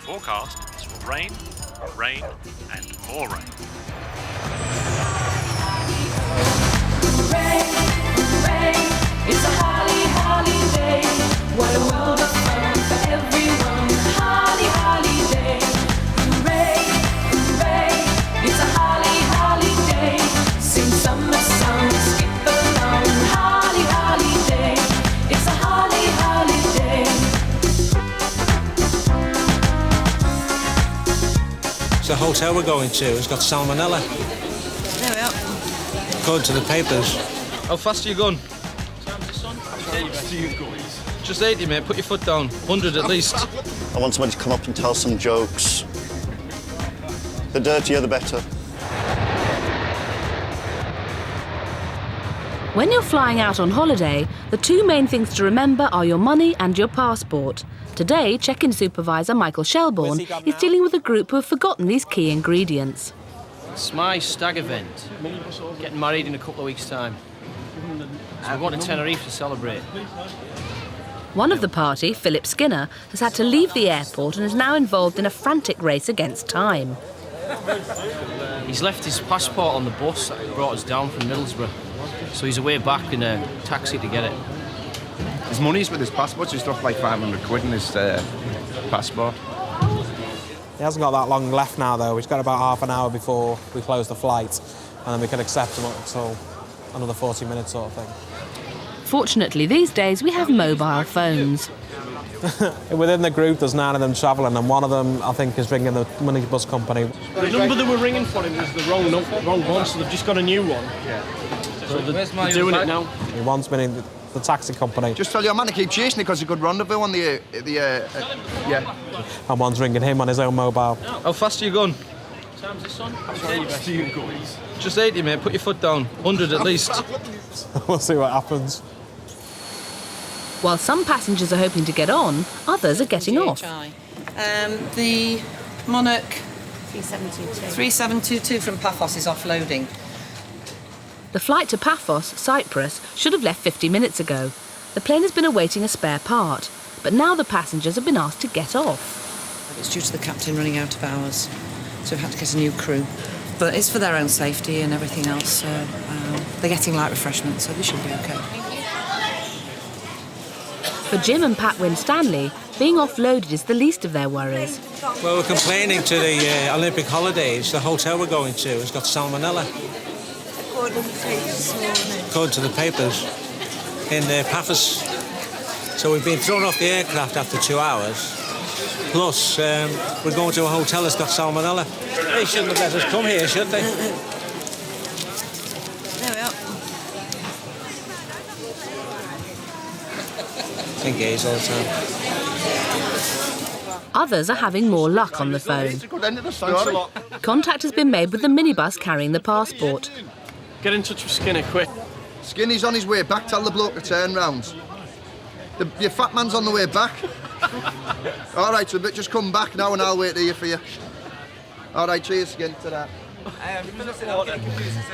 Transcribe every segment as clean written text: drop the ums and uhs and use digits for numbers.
forecast is for rain, rain, and more rain. Hooray, hooray, it's a holly, holiday. What a world of fun for everyone. Holly, holiday. Hooray, hooray, it's a holly, holiday. Sing summer songs, skip along. Holly, holiday. It's a holly, holiday. The hotel we're going to has got salmonella. There we are. According to the papers. How fast are you going? Just 80, mate. Put your foot down. 100 at least. I want somebody to come up and tell some jokes. The dirtier, the better. When you're flying out on holiday, the two main things to remember are your money and your passport. Today, check-in supervisor Michael Shelbourne is dealing with a group who have forgotten these key ingredients. It's my stag event. Getting married in a couple of weeks' time. So we're going to Tenerife to celebrate. One of the party, Phillip Skinner, has had to leave the airport and is now involved in a frantic race against time. He's left his passport on the bus that brought us down from Middlesbrough. So he's away back in a taxi to get it. His money's with his passport, so he's stuck like 500 quid in his passport. He hasn't got that long left now, though. He's got about half an hour before we close the flight, and then we can accept him until another 40 minutes sort of thing. Fortunately, these days we have mobile phones. Within the group, there's 9 of them travelling, and one of them, I think, is ringing the minibus company. The number that we're ringing for him is the wrong one, so they've just got a new one. Yeah. So they're doing it now. He wants me in the taxi company. Just tell your man to keep chasing it because it's a good rendezvous on the yeah. And one's ringing him on his own mobile. How fast are you going? Time's the sun. Just 80, mate. Put your foot down. 100 at least. We'll see what happens. While some passengers are hoping to get on, others are getting off. The Monarch 3722 from Paphos is offloading. The flight to Paphos, Cyprus, should have left 50 minutes ago. The plane has been awaiting a spare part, but now the passengers have been asked to get off. It's due to the captain running out of hours, so we've had to get a new crew. But it's for their own safety and everything else, so they're getting light refreshments, so they should be OK. For Jim and Pat Winstanley, being offloaded is the least of their worries. Well, we're complaining to the Olympic holidays. The hotel we're going to has got salmonella. According to the papers, in Paphos. So we've been thrown off the aircraft after 2 hours. Plus, we're going to a hotel that's got salmonella. They shouldn't have let us come here, should they? There we are. Engage all the time. Others are having more luck on the phone. It's a good end of the story. Contact has been made with the minibus carrying the passport. Get in touch with Skinner, quick. Skinny's on his way back. Tell the bloke to turn round. Your fat man's on the way back. All right, so just come back now and I'll wait here for you. All right, cheers again to that. So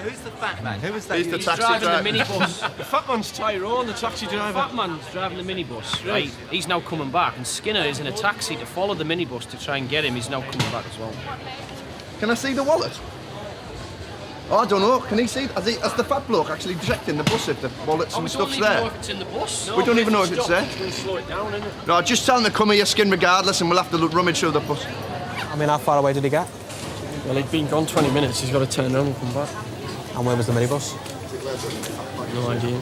who's the fat man? Who was that? He's the taxi driving driver. the minibus. The fat man's Tyrone, the taxi driver. The fat man's driving the minibus, right? He's now coming back, and Skinner is in a taxi to follow the minibus to try and get him. He's now coming back as well. Can I see the wallet? Oh, I don't know. Can he see? Has the fat bloke actually checked in the bus if the wallets and stuff's there? We don't even know if it's in the bus. We don't even know if it's there. It's going to slow it down, isn't it? No, just tell him to come here, Skin, regardless, and we'll have to rummage through the bus. I mean, how far away did he get? Well, he'd been gone 20 minutes. He's got to turn around and come back. And where was the minibus? No idea.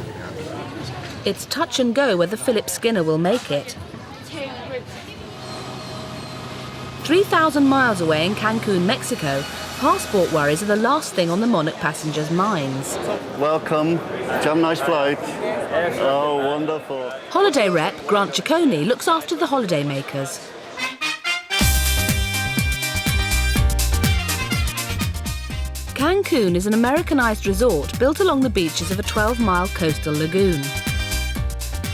It's touch and go whether Phillip Skinner will make it. 3,000 miles away in Cancun, Mexico, passport worries are the last thing on the Monarch passengers' minds. Welcome. Did you have a nice flight? Oh, wonderful. Holiday rep Grant Ciccone looks after the holidaymakers. Cancun is an Americanized resort built along the beaches of a 12-mile coastal lagoon.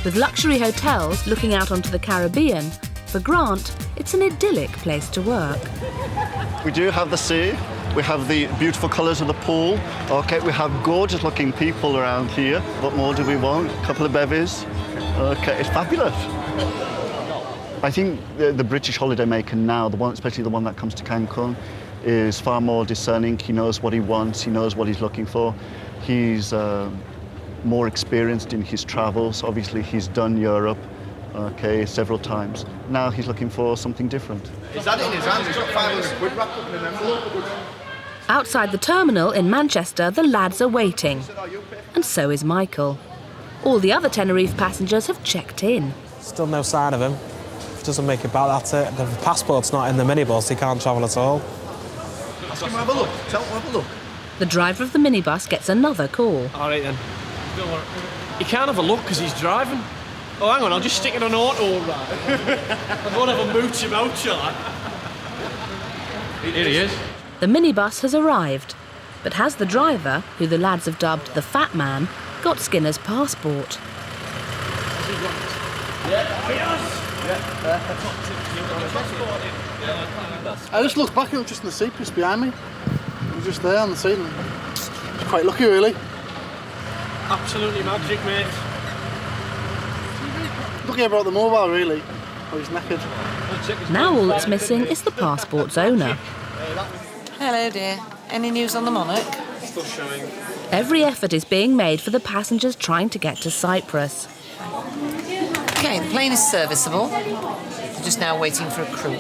With luxury hotels looking out onto the Caribbean, for Grant, it's an idyllic place to work. We do have the sea. We have the beautiful colours of the pool. Okay, we have gorgeous-looking people around here. What more do we want? A couple of bevies. Okay, it's fabulous. I think the British holidaymaker now, especially the one that comes to Cancun, is far more discerning. He knows what he wants, he knows what he's looking for. He's more experienced in his travels. Obviously, he's done Europe, several times. Now he's looking for something different. He's had it in his hand, he's got 500 quid wrapped up in an envelope. Outside the terminal in Manchester, the lads are waiting. And so is Michael. All the other Tenerife passengers have checked in. Still no sign of him. If he doesn't make it back, that's it. The passport's not in the minibus, he can't travel at all. Ask him to have a look. Tell him to have a look. The driver of the minibus gets another call. All right then. He can't have a look because he's driving. Oh, hang on, I'll just stick it on auto, right? I won't have a mooch about, shall I? Here he is. The minibus has arrived, but has the driver, who the lads have dubbed the Fat Man, got Skinner's passport? I just looked back and it was just in the seat just behind me. It was just there on the seat. And I was quite lucky, really. Absolutely magic, mate. Lucky about the mobile, really. Oh, he's knackered. Now all that's missing is the passport's owner. Hello, dear. Any news on the Monarch? Still showing. Every effort is being made for the passengers trying to get to Cyprus. OK, the plane is serviceable. We're just now waiting for a crew.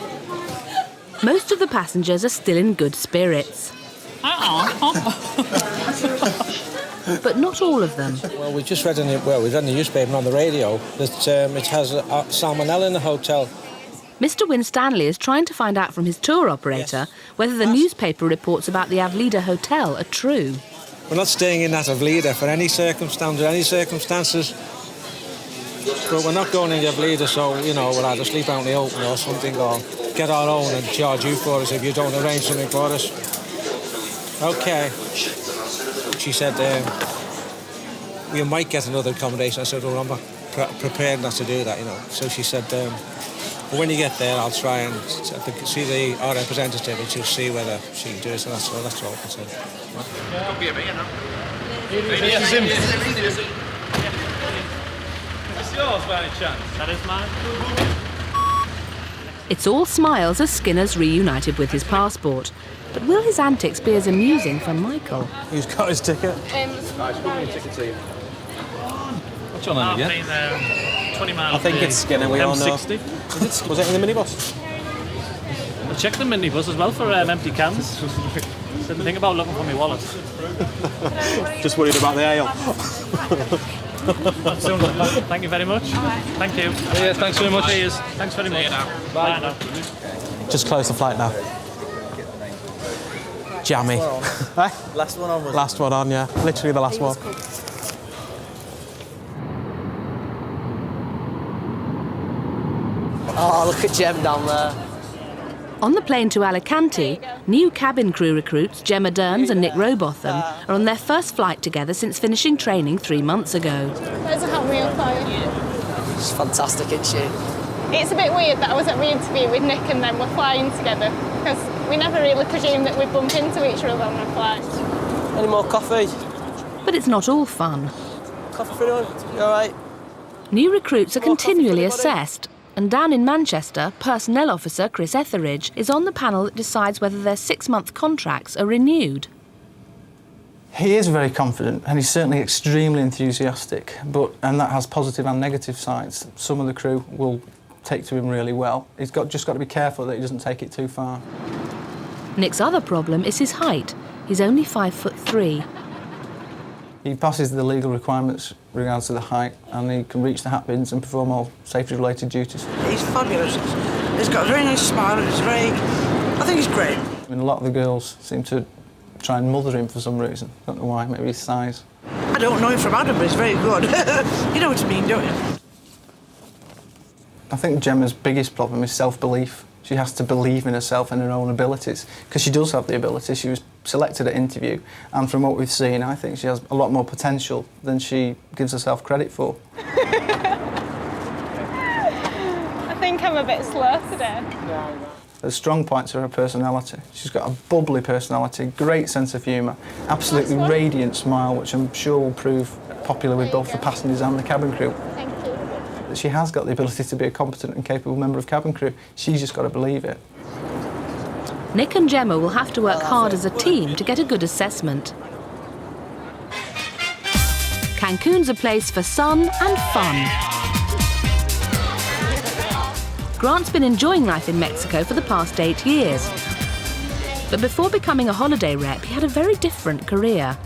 Most of the passengers are still in good spirits. But not all of them. Well, we just read in the newspaper and on the radio that it has salmonella in the hotel. Mr. Winstanley is trying to find out from his tour operator whether the newspaper reports about the Avlida Hotel are true. We're not staying in that Avlida for any circumstances. But we're not going in the Avlida, so, we'll either sleep out in the open or something, or get our own and charge you for us if you don't arrange something for us. OK. She said, we might get another accommodation. I said, well, I'm not prepared not to do that, So she said, when you get there, I'll try and see our representative and she'll see whether she can do it. So that's all I can say. Don't be a minute, It's him. It's yours by any chance? That is mine. It's all smiles as Skinner's reunited with his passport. But will his antics be as amusing for Michael? Who's got his ticket? What's your name again? 20 miles. I think it's Skinner, we all know. M60. Was it in the minibus? I checked the minibus as well for empty cans. Didn't think about looking for my wallet. Just worried about the ale. Thank you very much. Thank you. Yeah, thanks very much. Cheers. Thanks very much. Bye now. Just close the flight now. Jammy. Last one on, was Last one on, yeah. Literally the last one. Oh, look at Jem down there. On the plane to Alicante, new cabin crew recruits Gemma Derns and Nick Robotham are on their first flight together since finishing training 3 months ago. There's a hot meal for you. It's fantastic, isn't she? It's a bit weird that I was at re-interview with Nick and then we're flying together because we never really presumed that we'd bump into each other on a flight. Any more coffee? But it's not all fun. Coffee for anyone? You all right? New recruits are continually assessed, and down in Manchester, Personnel Officer Chris Etheridge is on the panel that decides whether their 6-month contracts are renewed. He is very confident and he's certainly extremely enthusiastic, and that has positive and negative sides. Some of the crew will take to him really well. He's just got to be careful that he doesn't take it too far. Nick's other problem is his height. He's only 5'3". He passes the legal requirements with regards to the height, and he can reach the hat bins and perform all safety-related duties. He's fabulous. He's got a very nice smile and he's very... I think he's great. I mean, a lot of the girls seem to try and mother him for some reason. Don't know why, maybe his size. I don't know him from Adam, but he's very good. You know what I mean, don't you? I think Gemma's biggest problem is self-belief. She has to believe in herself and her own abilities, because she does have the ability. She was selected at interview, and from what we've seen, I think she has a lot more potential than she gives herself credit for. I think I'm a bit slow today. The strong points are her personality. She's got a bubbly personality, great sense of humour, absolutely radiant smile, which I'm sure will prove popular with both the passengers and the cabin crew. Thank you. she has got the ability to be a competent and capable member of cabin crew. She's just got to believe it. Nick and Gemma will have to work hard as a team to get a good assessment. Cancun's a place for sun and fun. Grant's been enjoying life in Mexico for the past 8 years. But before becoming a holiday rep, he had a very different career.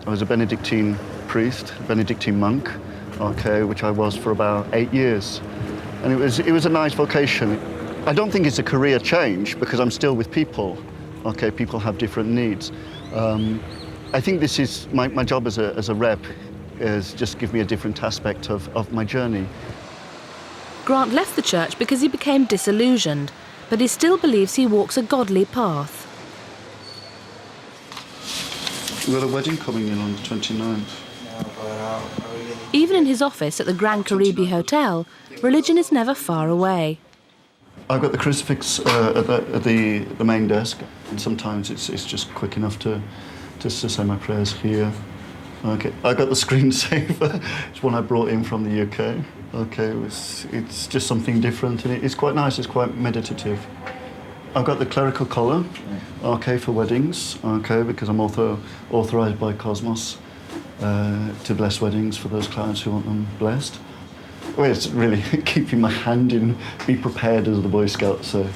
I was a Benedictine priest, Benedictine monk, okay, which I was for about 8 years. And it was a nice vocation. I don't think it's a career change because I'm still with people. Okay, people have different needs. I think this is my job as a rep is just give me a different aspect of my journey. Grant left the church because he became disillusioned, but he still believes he walks a godly path. We've got a wedding coming in on the 29th. Even in his office at the Grand Caribe Hotel, religion is never far away. I've got the crucifix at the main desk, and sometimes it's just quick enough to say my prayers here. Okay, I got the screensaver. It's one I brought in from the UK. Okay, it's just something different, and it's quite nice. It's quite meditative. I've got the clerical collar, okay, for weddings, okay, because I'm authorised by Cosmos to bless weddings for those clients who want them blessed. Well, it's really keeping my hand in, be prepared as the Boy Scout, so.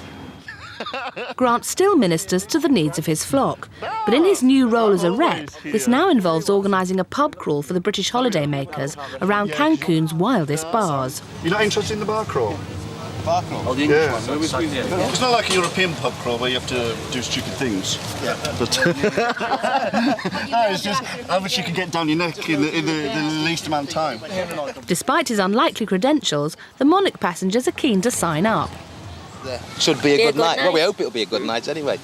Grant still ministers to the needs of his flock, but in his new role as a rep, this now involves organising a pub crawl for the British holidaymakers around Cancun's wildest bars. You're not interested in the bar crawl? Bar crawl? Oh, the English one. Yeah. It's not like a European pub crawl where you have to do stupid things. Yeah. But no, it's just how much you can get down your neck in the least amount of time. Despite his unlikely credentials, the Monarch passengers are keen to sign up. Should be a good night. Well, we hope it'll be a good night anyway.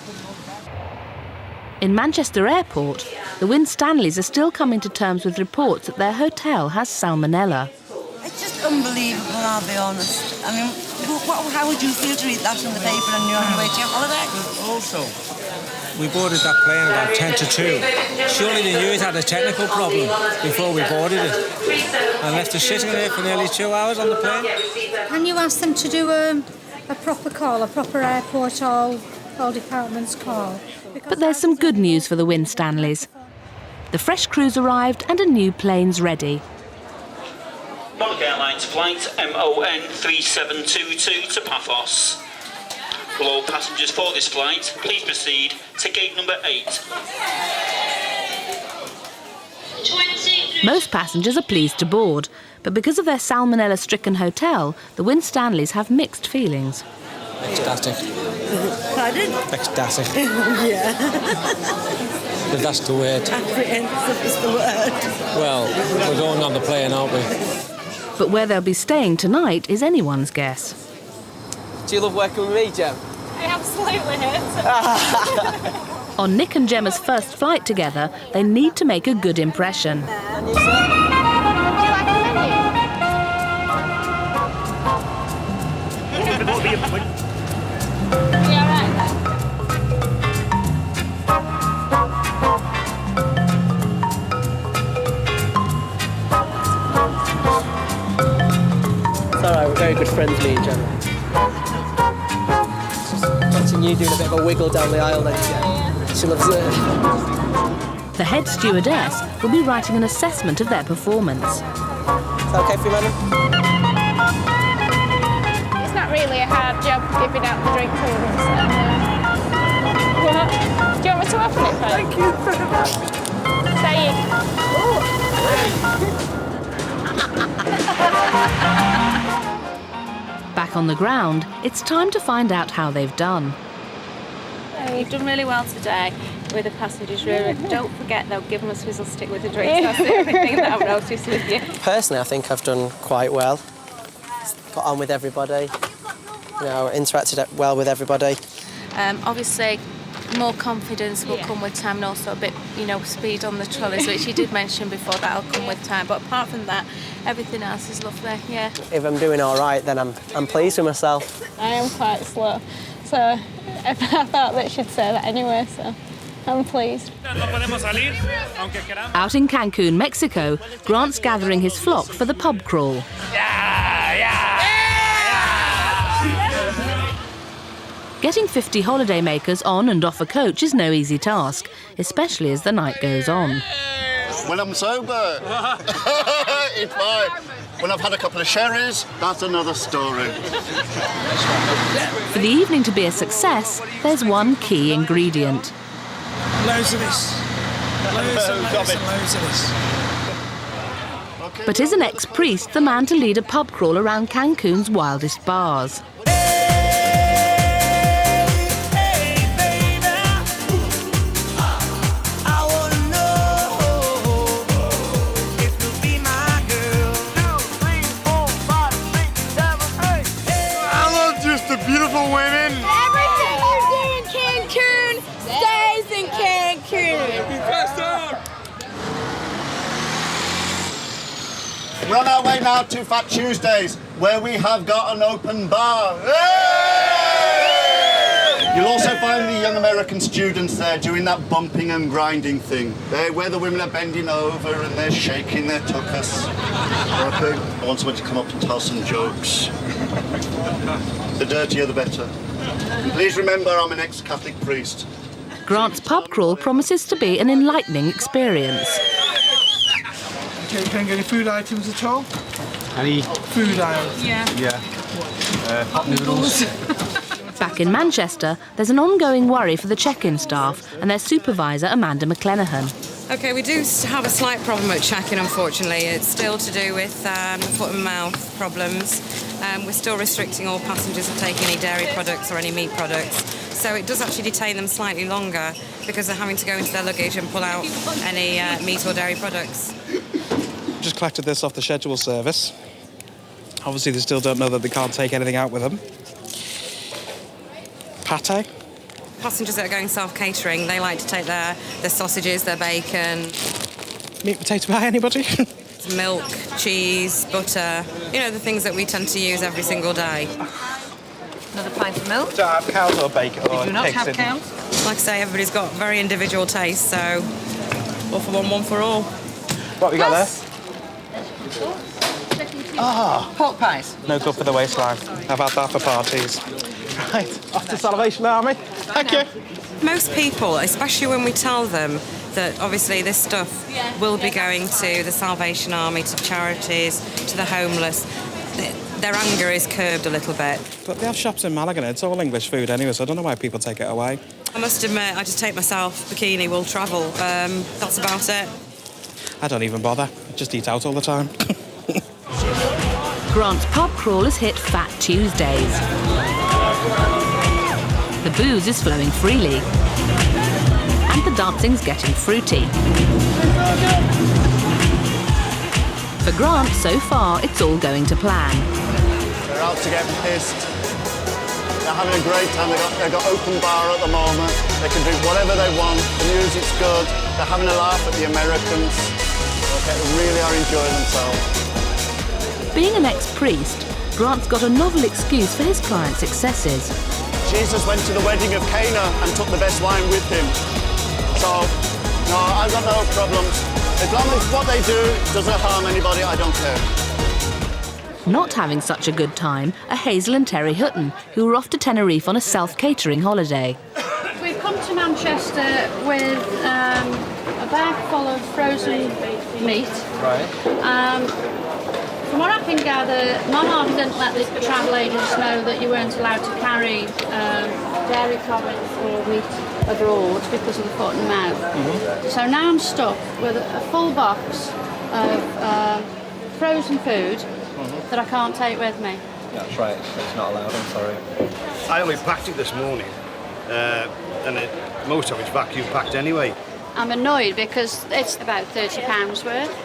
In Manchester Airport, the Winstanleys are still coming to terms with reports that their hotel has salmonella. It's just unbelievable, I'll be honest. I mean, how would you feel to read that in the paper and you're on your way to your holiday? Also, we boarded that plane about 10 to 2. Surely they knew it had a technical problem before we boarded it and left us sitting there for nearly 2 hours on the plane. Can you ask them to do a proper call, a proper airport all departments call? But there's some good news for the Winstanleys. The fresh crew's arrived and a new plane's ready. Holiday Airline's flight MON 3722 to Paphos. For all passengers for this flight, please proceed to gate number 8. Most passengers are pleased to board, but because of their salmonella-stricken hotel, the Winstanleys have mixed feelings. Ecstatic. Pardon? Ecstatic. Yeah. If that's the word. Apprehensive is the word. Well, we're going on the plane, aren't we? But where they'll be staying tonight is anyone's guess. Do you love working with me, Gem? I absolutely hate it. On Nick and Gemma's first flight together, they need to make a good impression. It's alright, we're very good friends, me and Gemma. Watching you doing a bit of a wiggle down the aisle then, yeah. She loves it. The head stewardess will be writing an assessment of their performance. Is that okay for you, madam? It's not really a hard job giving out the drink to them. So. What? Do you want me to open it for you? Thank you very much. Say it. Back on the ground, it's time to find out how they've done. You've done really well today with the passengers room. Don't forget, they'll give them a swizzle stick with the drinks. That's the only thing that I've noticed with you. Personally, I think I've done quite well. Got on with everybody, you know, interacted well with everybody. Obviously, more confidence will come with time and also a bit, you know, speed on the trolleys, which you did mention before, that'll come with time. But apart from that, everything else is lovely, yeah. If I'm doing all right, then I'm pleased with myself. I am quite slow, so I thought that she'd say that anyway, so I'm pleased. Out in Cancun, Mexico, Grant's gathering his flock for the pub crawl. Yeah! Getting 50 holidaymakers on and off a coach is no easy task, especially as the night goes on. When I'm sober, it's fine. When I've had a couple of sherries, that's another story. For the evening to be a success, there's one key ingredient. Loads of this. Loads and loads and loads of this. But is an ex-priest the man to lead a pub crawl around Cancun's wildest bars? Beautiful women. Everything you do in Cancun stays in Cancun. We're on our way now to Fat Tuesdays, where we have got an open bar. Hey! You'll also find the young American students there doing that bumping and grinding thing. Where the women are bending over and they're shaking their tuchus. Okay. I want someone to come up and tell some jokes. The dirtier the better. And please remember, I'm an ex-Catholic priest. Grant's pub crawl promises to be an enlightening experience. Okay, can I get any food items at all? Any food items? Yeah. Hot noodles. Back in Manchester, there's an ongoing worry for the check-in staff and their supervisor, Amanda McClenahan. OK, we do have a slight problem at check-in, unfortunately. It's still to do with foot and mouth problems. We're still restricting all passengers from taking any dairy products or any meat products. So it does actually detain them slightly longer because they're having to go into their luggage and pull out any meat or dairy products. Just collected this off the schedule service. Obviously, they still don't know that they can't take anything out with them. Pate. Passengers that are going self-catering, they like to take their sausages, their bacon. Meat, potato pie, anybody? Milk, cheese, butter, you know, the things that we tend to use every single day. Another pint of milk? Do I have cows or bacon? We do not have cows. Like I say, everybody's got very individual tastes, so all for one for all. What we got there? Ah, pork pies. No good for the waistline. I've had that for parties. Right, off to Salvation Army. Thank you. Most people, especially when we tell them that obviously this stuff will be going to the Salvation Army, to charities, to the homeless, their anger is curbed a little bit. But they have shops in Malaga, it's all English food anyway, so I don't know why people take it away. I must admit, I just take myself bikini, will travel. That's about it. I don't even bother. I just eat out all the time. Grant's pub crawl has hit Fat Tuesdays. The booze is flowing freely. And the dancing's getting fruity. For Grant, so far, it's all going to plan. They're out to get pissed. They're having a great time. They've got open bar at the moment. They can drink whatever they want. The music's good. They're having a laugh at the Americans. Okay, they really are enjoying themselves. Being an ex-priest, Grant's got a novel excuse for his clients' excesses. Jesus went to the wedding of Cana and took the best wine with him. So, no, I've got no problems. As long as what they do doesn't harm anybody, I don't care. Not having such a good time are Hazel and Terry Hutton, who were off to Tenerife on a self-catering holiday. We've come to Manchester with a bag full of frozen meat. Right. From what I can gather, Monarch didn't let the travel agents know that you weren't allowed to carry dairy products or meat abroad because of the foot and mouth. Mm-hmm. So now I'm stuck with a full box of frozen food that I can't take with me. That's right, it's not allowed, I'm sorry. I only packed it this morning, and most of it's vacuum packed anyway. I'm annoyed because it's about £30 worth.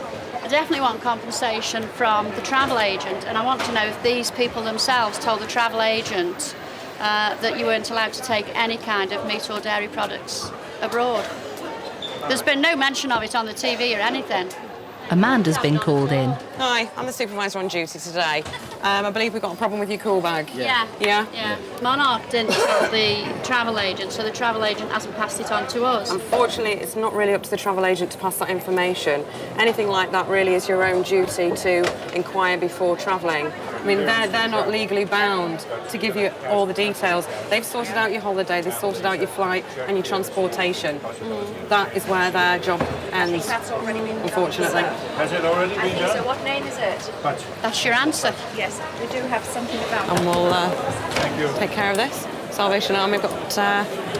I definitely want compensation from the travel agent, and I want to know if these people themselves told the travel agent that you weren't allowed to take any kind of meat or dairy products abroad. There's been no mention of it on the TV or anything. Amanda's been called in. Hi, I'm the supervisor on duty today. I believe we've got a problem with your call bag. Yeah. Monarch didn't tell the travel agent, so the travel agent hasn't passed it on to us. Unfortunately, it's not really up to the travel agent to pass that information. Anything like that really is your own duty to inquire before travelling. I mean, they're not legally bound to give you all the details. They've sorted out your holiday, they've sorted out your flight and your transportation. That is where their job ends, That's already been done. unfortunately. Has it already been done? So what name is it? That's your answer. Yes, we do have something about And we'll take care of this. Salvation Army got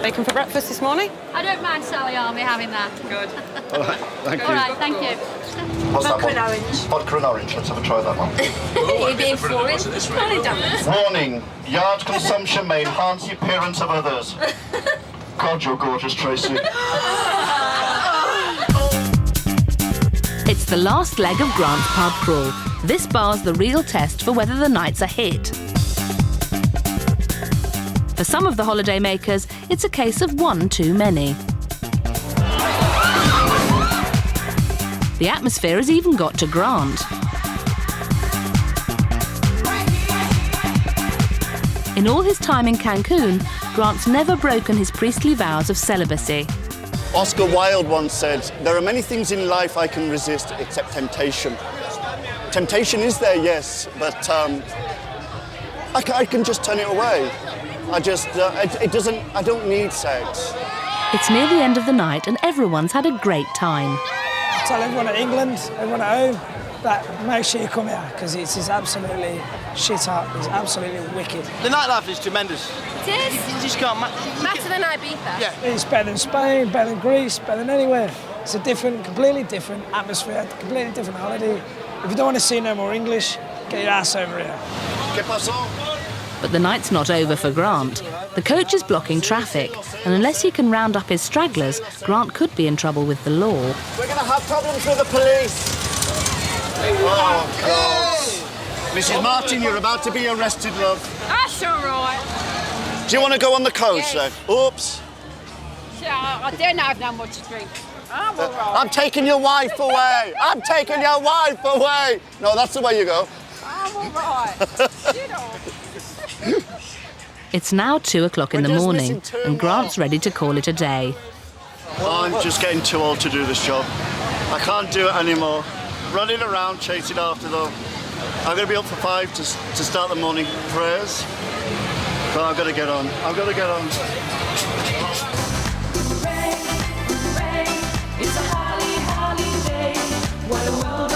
bacon for breakfast this morning. I don't mind Sally Army having that. Good. All right, thank you. All right, thank you. What's that Vodka one? and orange. Vodka and orange. Let's have a try of that one. You're being foreign. Warning, yard consumption may enhance the appearance of others. God, you're gorgeous, Tracy. It's the last leg of Grant's pub crawl. This bar's the real test for whether the night's a hit. For some of the holiday makers, it's a case of one too many. The atmosphere has even got to Grant. In all his time in Cancun, Grant's never broken his priestly vows of celibacy. Oscar Wilde once said, "There are many things in life I can resist except temptation." Temptation is there, yes, but I can just turn it away. I don't need sex. It's near the end of the night and everyone's had a great time. Tell everyone at England, everyone at home, that make sure you come here, because it's absolutely shit hot. It's absolutely wicked. The nightlife is tremendous. It is. You just can't... Better than Ibiza. Yeah. It's better than Spain, better than Greece, better than anywhere. It's a completely different atmosphere, completely different holiday. If you don't want to see no more English, get your ass over here. But the night's not over for Grant. The coach is blocking traffic, and unless he can round up his stragglers, Grant could be in trouble with the law. We're going to have problems with the police. Oh, God. Mrs. Martin, you're about to be arrested, love. That's all right. Do you want to go on the coach, then? Oops. Yeah, I don't have that much to drink. I'm all right. I'm taking your wife away. I'm taking your wife away. No, that's the way you go. I'm all right. You know. It's now 2 o'clock in the morning, and Grant's ready to call it a day. I'm just getting too old to do this job. I can't do it anymore. Running around, chasing after them. I'm going to be up for 5 to start the morning prayers. But I've got to get on. I've got to get on. It's a holly, holly day. What a world